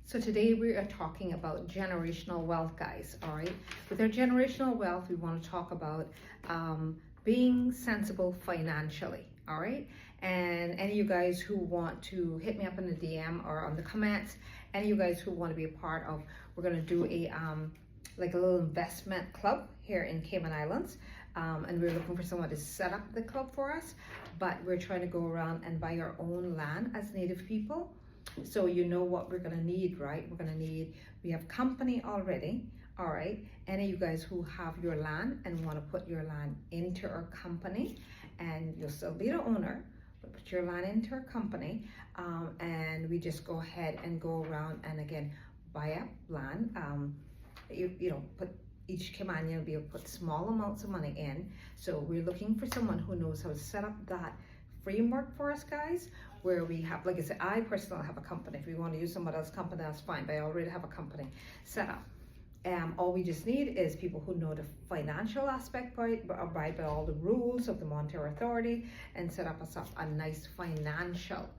So today we are talking about generational wealth, guys. All right. With our generational wealth, we want to talk about being sensible financially. All right. And any of you guys who want to hit me up in the DM or on the comments, any of you guys who want to be a part of, we're going to do a like a little investment club here in Cayman Islands. And we're looking for someone to set up the club for us, but we're trying to go around and buy our own land as Native people. So you know what we're gonna need, right? We're gonna need, we have company already, all right? Any of you guys who have your land and wanna put your land into our company, and you'll still be the owner, but put your land into our company, and we just go ahead and go around and again, buy up land. You know, put each Caymanian will be able to put small amounts of money in. So we're looking for someone who knows how to set up that framework for us, guys, where we have, like I said, I personally have a company. If we want to use somebody else's company, that's fine, but I already have a company set up. All we just need is people who know the financial aspect, abide by all the rules of the Monetary Authority, and set up us up a nice financial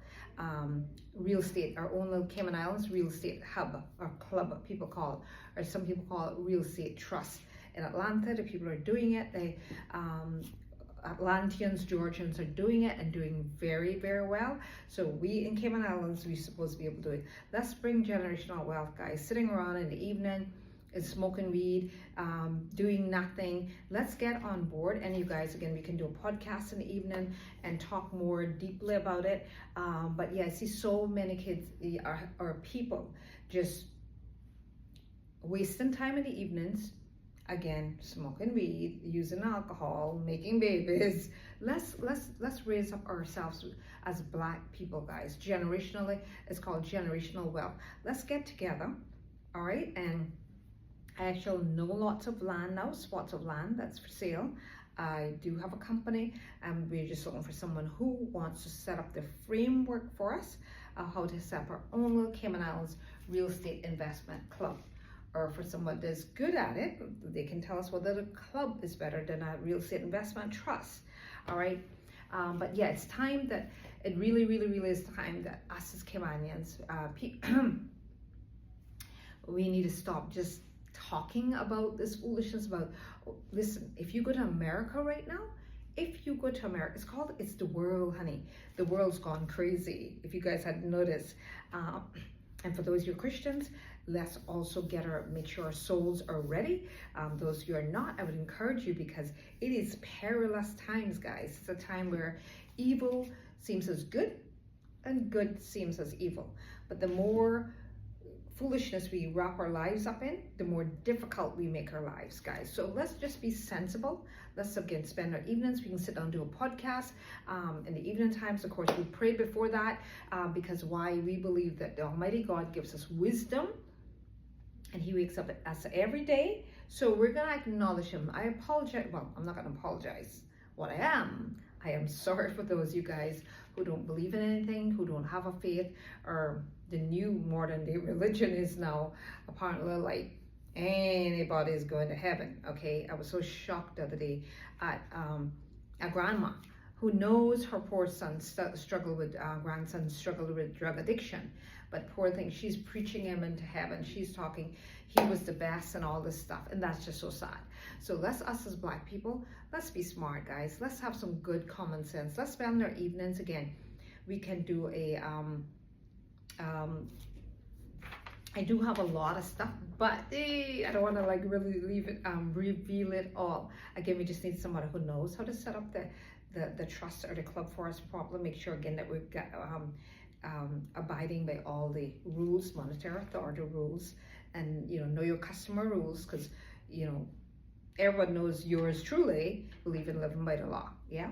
real estate, our own little Cayman Islands real estate hub or club, people call it, or some people call it real estate trust. In Atlanta, the people are doing it. They Atlanteans, Georgians are doing it and doing very, very well. So we in Cayman Islands, we're supposed to be able to do it. Let's bring generational wealth, guys. Sitting around in the evening and smoking weed, doing nothing. Let's get on board. And you guys, again, we can do a podcast in the evening and talk more deeply about it. But yeah, I see so many kids or people just wasting time in the evenings. Again, smoking weed, using alcohol, making babies. Let's raise up ourselves as Black people, guys. Generationally, it's called generational wealth. Let's get together, all right? And I actually know lots of land now, spots of land that's for sale. I do have a company, and we're just looking for someone who wants to set up the framework for us, how to set up our own little Cayman Islands real estate investment club. Or for someone that's good at it, they can tell us whether the club is better than a real estate investment trust. All right. But yeah, it's time that it really is time that us as Caymanians, we need to stop just talking about this foolishness about, listen, if you go to America right now, it's the world, honey. The world's gone crazy, if you guys hadn't noticed. And for those of you Christians, let's also make sure our souls are ready. Those of you are not, I would encourage you, because it is perilous times, guys. It's a time where evil seems as good and good seems as evil. But the more foolishness we wrap our lives up in, the more difficult we make our lives, guys. So let's just be sensible. Let's again spend our evenings. We can sit down and do a podcast in the evening times. Of course, we pray before that because why? We believe that the Almighty God gives us wisdom, and He wakes up us every day. So we're gonna acknowledge Him. I apologize. Well, I'm not gonna apologize. What I am sorry for those of you guys who don't believe in anything, who don't have a faith, or the new modern day religion is now apparently like anybody's going to heaven. Okay, I was so shocked the other day at a grandma who knows her poor son grandson struggled with drug addiction, but poor thing, she's preaching him into heaven. She's talking, he was the best and all this stuff, and that's just so sad. So us as Black people, let's be smart, guys. Let's have some good common sense. Let's spend our evenings again. We can do a I do have a lot of stuff, but I don't want to like really reveal it all. Again, we just need somebody who knows how to set up the trust or the club for us properly. Make sure again that we've got abiding by all the rules, Monetary Authority rules, and know your customer rules, because everyone knows yours truly believe in living by the law. Yeah.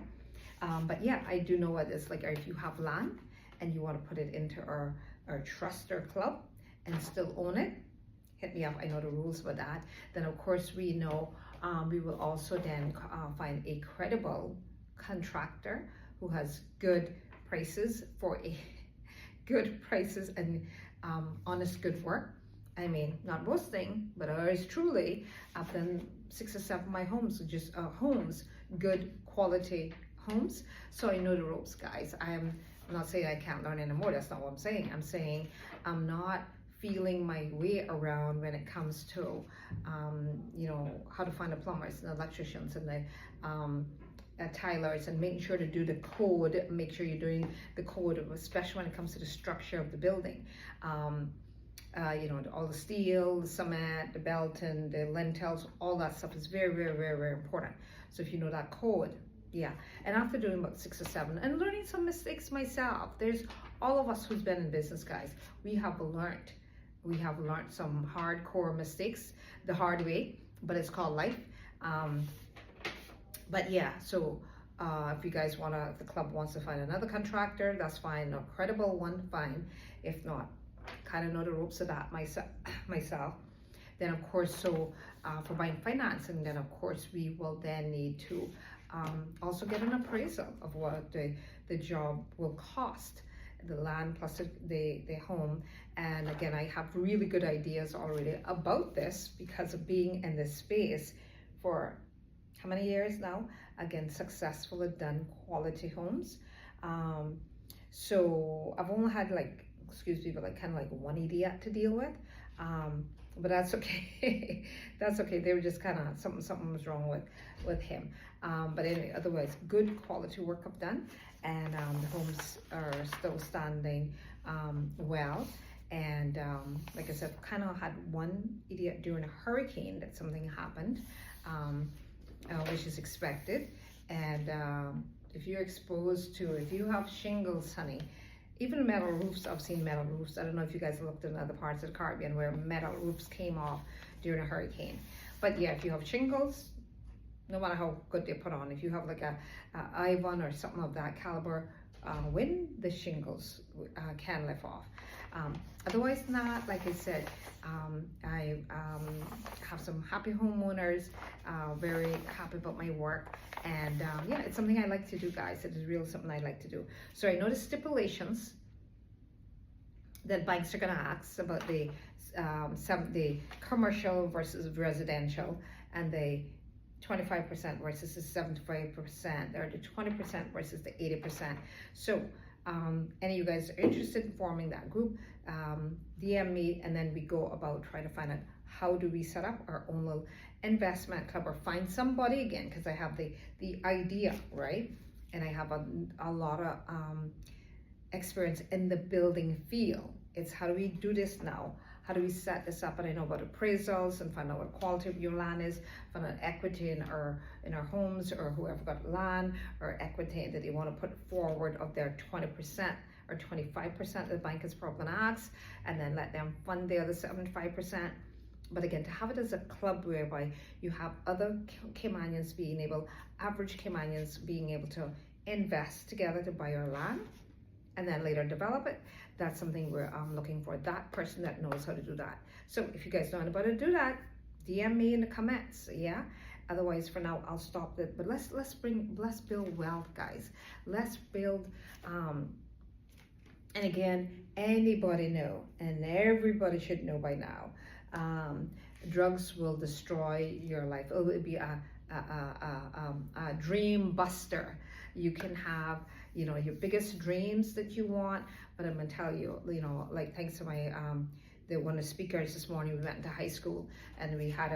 But yeah, I do know what it's like. If you have land and you want to put it into our trust or club and still own it, hit me up. I know the rules about that. Then of course we know we will also then find a credible contractor who has good prices and honest good work. I mean, not boasting, but ours truly. I've done 6 or 7 of my homes, just good quality homes. So I know the ropes, guys. I'm not saying I can't learn anymore. That's not what I'm saying. I'm saying I'm not feeling my way around when it comes to, you know, how to find the plumbers and the electricians and the tilers, and making sure to do the code, make sure you're doing the code, especially when it comes to the structure of the building. You know, all the steel, the cement, the Belton, the lintels, all that stuff is very, very, very, very important. So if you know that code, yeah. And after doing about 6 or 7 and learning some mistakes myself, there's all of us who's been in business, guys, we have learned some hardcore mistakes the hard way, but it's called life. But yeah, so if you guys if the club wants to find another contractor, that's fine. A credible one, fine. If not, kind of know the ropes of that myself. Then of course, so for buying financing, then of course we will then need to also get an appraisal of what the job will cost, the land plus the home. And again, I have really good ideas already about this because of being in this space for how many years now? Again, successfully done quality homes. So I've only had like, excuse me, but like kind of like one idiot to deal with. But that's okay. That's okay. They were just kind of something was wrong with him. But anyway, otherwise, good quality work I've done, and the homes are still standing well. And like I said, kind of had one idiot during a hurricane that something happened, which is expected. And if you're exposed to, if you have shingles, honey, even metal roofs, I've seen metal roofs. I don't know if you guys looked in other parts of the Caribbean where metal roofs came off during a hurricane. But yeah, if you have shingles, no matter how good they put on, if you have like a Ivan or something of that caliber, when the shingles can lift off. Otherwise not, like I said, I have some happy homeowners, very happy about my work. And yeah, it's something I like to do, guys. It is really something I like to do. So I know the stipulations that banks are gonna ask about the commercial versus residential, and the 25% versus the 75%, or the 20% versus the 80%. So any of you guys are interested in forming that group, DM me, and then we go about trying to find out how do we set up our own little investment club, or find somebody, again, because I have the idea, right? And I have a lot of experience in the building field. It's how do we do this now? How do we set this up? And I know about appraisals and find out what quality of your land is, find out equity in our homes, or whoever got land or equity that they want to put forward of their 20% or 25% the bank is probably gonna ask, and then let them fund the other 75%. But again, to have it as a club whereby you have other Caymanians being able, average Caymanians being able to invest together to buy your land and then later develop it, that's something we're looking for, that person that knows how to do that. So if you guys know anybody to do that, DM me in the comments, yeah? Otherwise, for now, I'll stop it. But let's build wealth, guys. Let's build, and again, anybody know, and everybody should know by now, drugs will destroy your life. It will be a dream buster. You can have, you know, your biggest dreams that you want, but I'm gonna tell you, you know, like thanks to my one of the speakers this morning, we went into high school and we had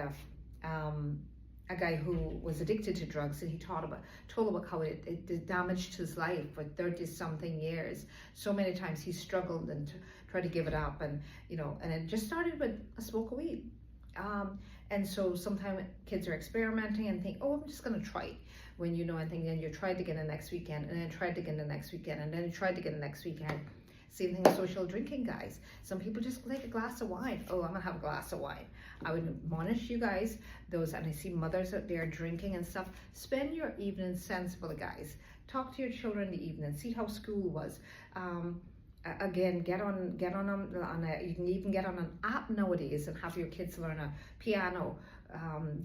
a guy who was addicted to drugs, and he told about how it damaged his life for 30-something years. So many times he struggled and tried to give it up, and you know, and it just started with a smoke of weed. And so sometimes kids are experimenting and think, oh, I'm just gonna try it. When you know, and think, then you tried again the next weekend, and then tried again the next weekend, and then you tried again the next weekend. Same thing with social drinking, guys. Some people just like a glass of wine. Oh, I'm gonna have a glass of wine. I would admonish you guys, those, and I see mothers out there drinking and stuff, spend your evening sensible, guys. Talk to your children in the evening, see how school was. Again, get on you can even get on an app nowadays and have your kids learn a piano,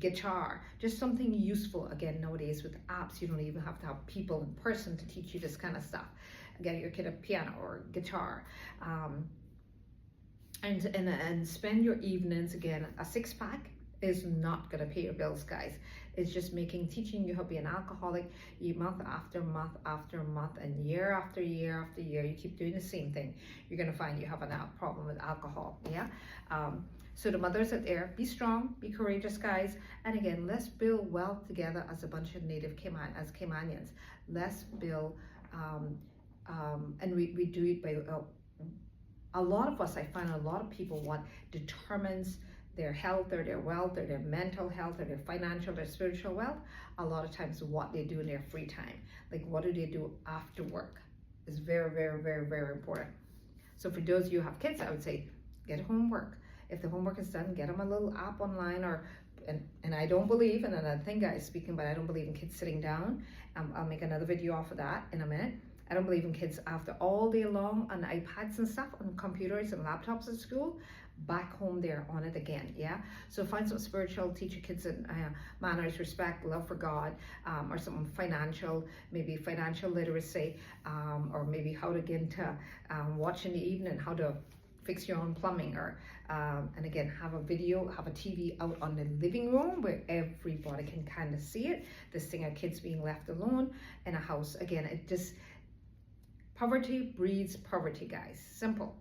guitar, just something useful. Again, nowadays with apps, you don't even have to have people in person to teach you this kind of stuff. Get your kid a piano or guitar, and spend your evenings, again, a 6-pack is not going to pay your bills, guys. It's just teaching you how to be an alcoholic. You month after month after month and year after year after year, you keep doing the same thing. You're going to find you have a problem with alcohol. Yeah. So the mothers out there, be strong, be courageous, guys. And again, let's build wealth together as a bunch of native Caymanians. Let's build, and we do it by, a lot of us, I find a lot of people determines their health or their wealth or their mental health or their financial or spiritual wealth, a lot of times what they do in their free time. Like, what do they do after work is very, very, very, very important. So for those of you who have kids, I would say, get homework. If the homework is done, get them a little app online, and I don't believe, and another thing, guys, speaking, but I don't believe in kids sitting down. I'll make another video off of that in a minute. I don't believe in kids after all day long on iPads and stuff, on computers and laptops at school. Back home, they're on it again. Yeah. So find some spiritual, teach your kids in manners, respect, love for God, or some financial, maybe financial literacy, or maybe how to get into watch in the evening, how to fix your own plumbing, or and again, have a TV out on the living room where everybody can kind of see it. This thing of kids being left alone in a house. Again, poverty breeds poverty, guys. Simple.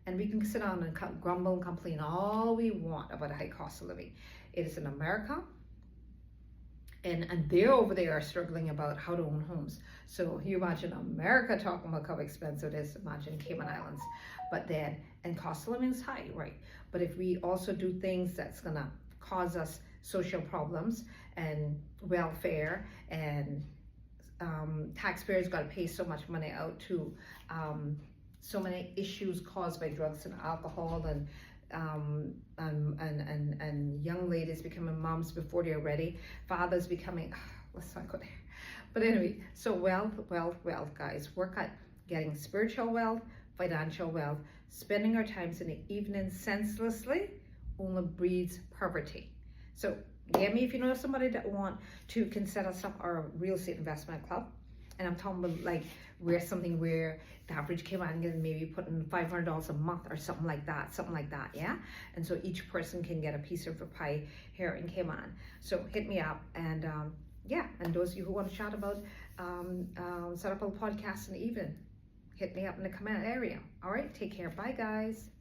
And we can sit down and grumble and complain all we want about a high cost of living. It is in America, and they're over there struggling about how to own homes. So you imagine America talking about how expensive it is. Imagine Cayman Islands. But then, and cost of living is high, right? But if we also do things that's gonna cause us social problems and welfare, and taxpayers got to pay so much money out to so many issues caused by drugs and alcohol, and young ladies becoming moms before they're ready, fathers becoming, let's not go there. But anyway, so wealth, guys. Work at getting spiritual wealth, financial wealth. Spending our times in the evening senselessly only breeds poverty. So get me if you know somebody that want to consider our real estate investment club. And I'm talking about like where the average Caymanian maybe putting $500 a month or something like that, yeah? And so each person can get a piece of the pie here in Cayman. So hit me up, and yeah, and those of you who want to chat about set up a podcast in the evening, hit me up in the comment area. All right, take care. Bye, guys.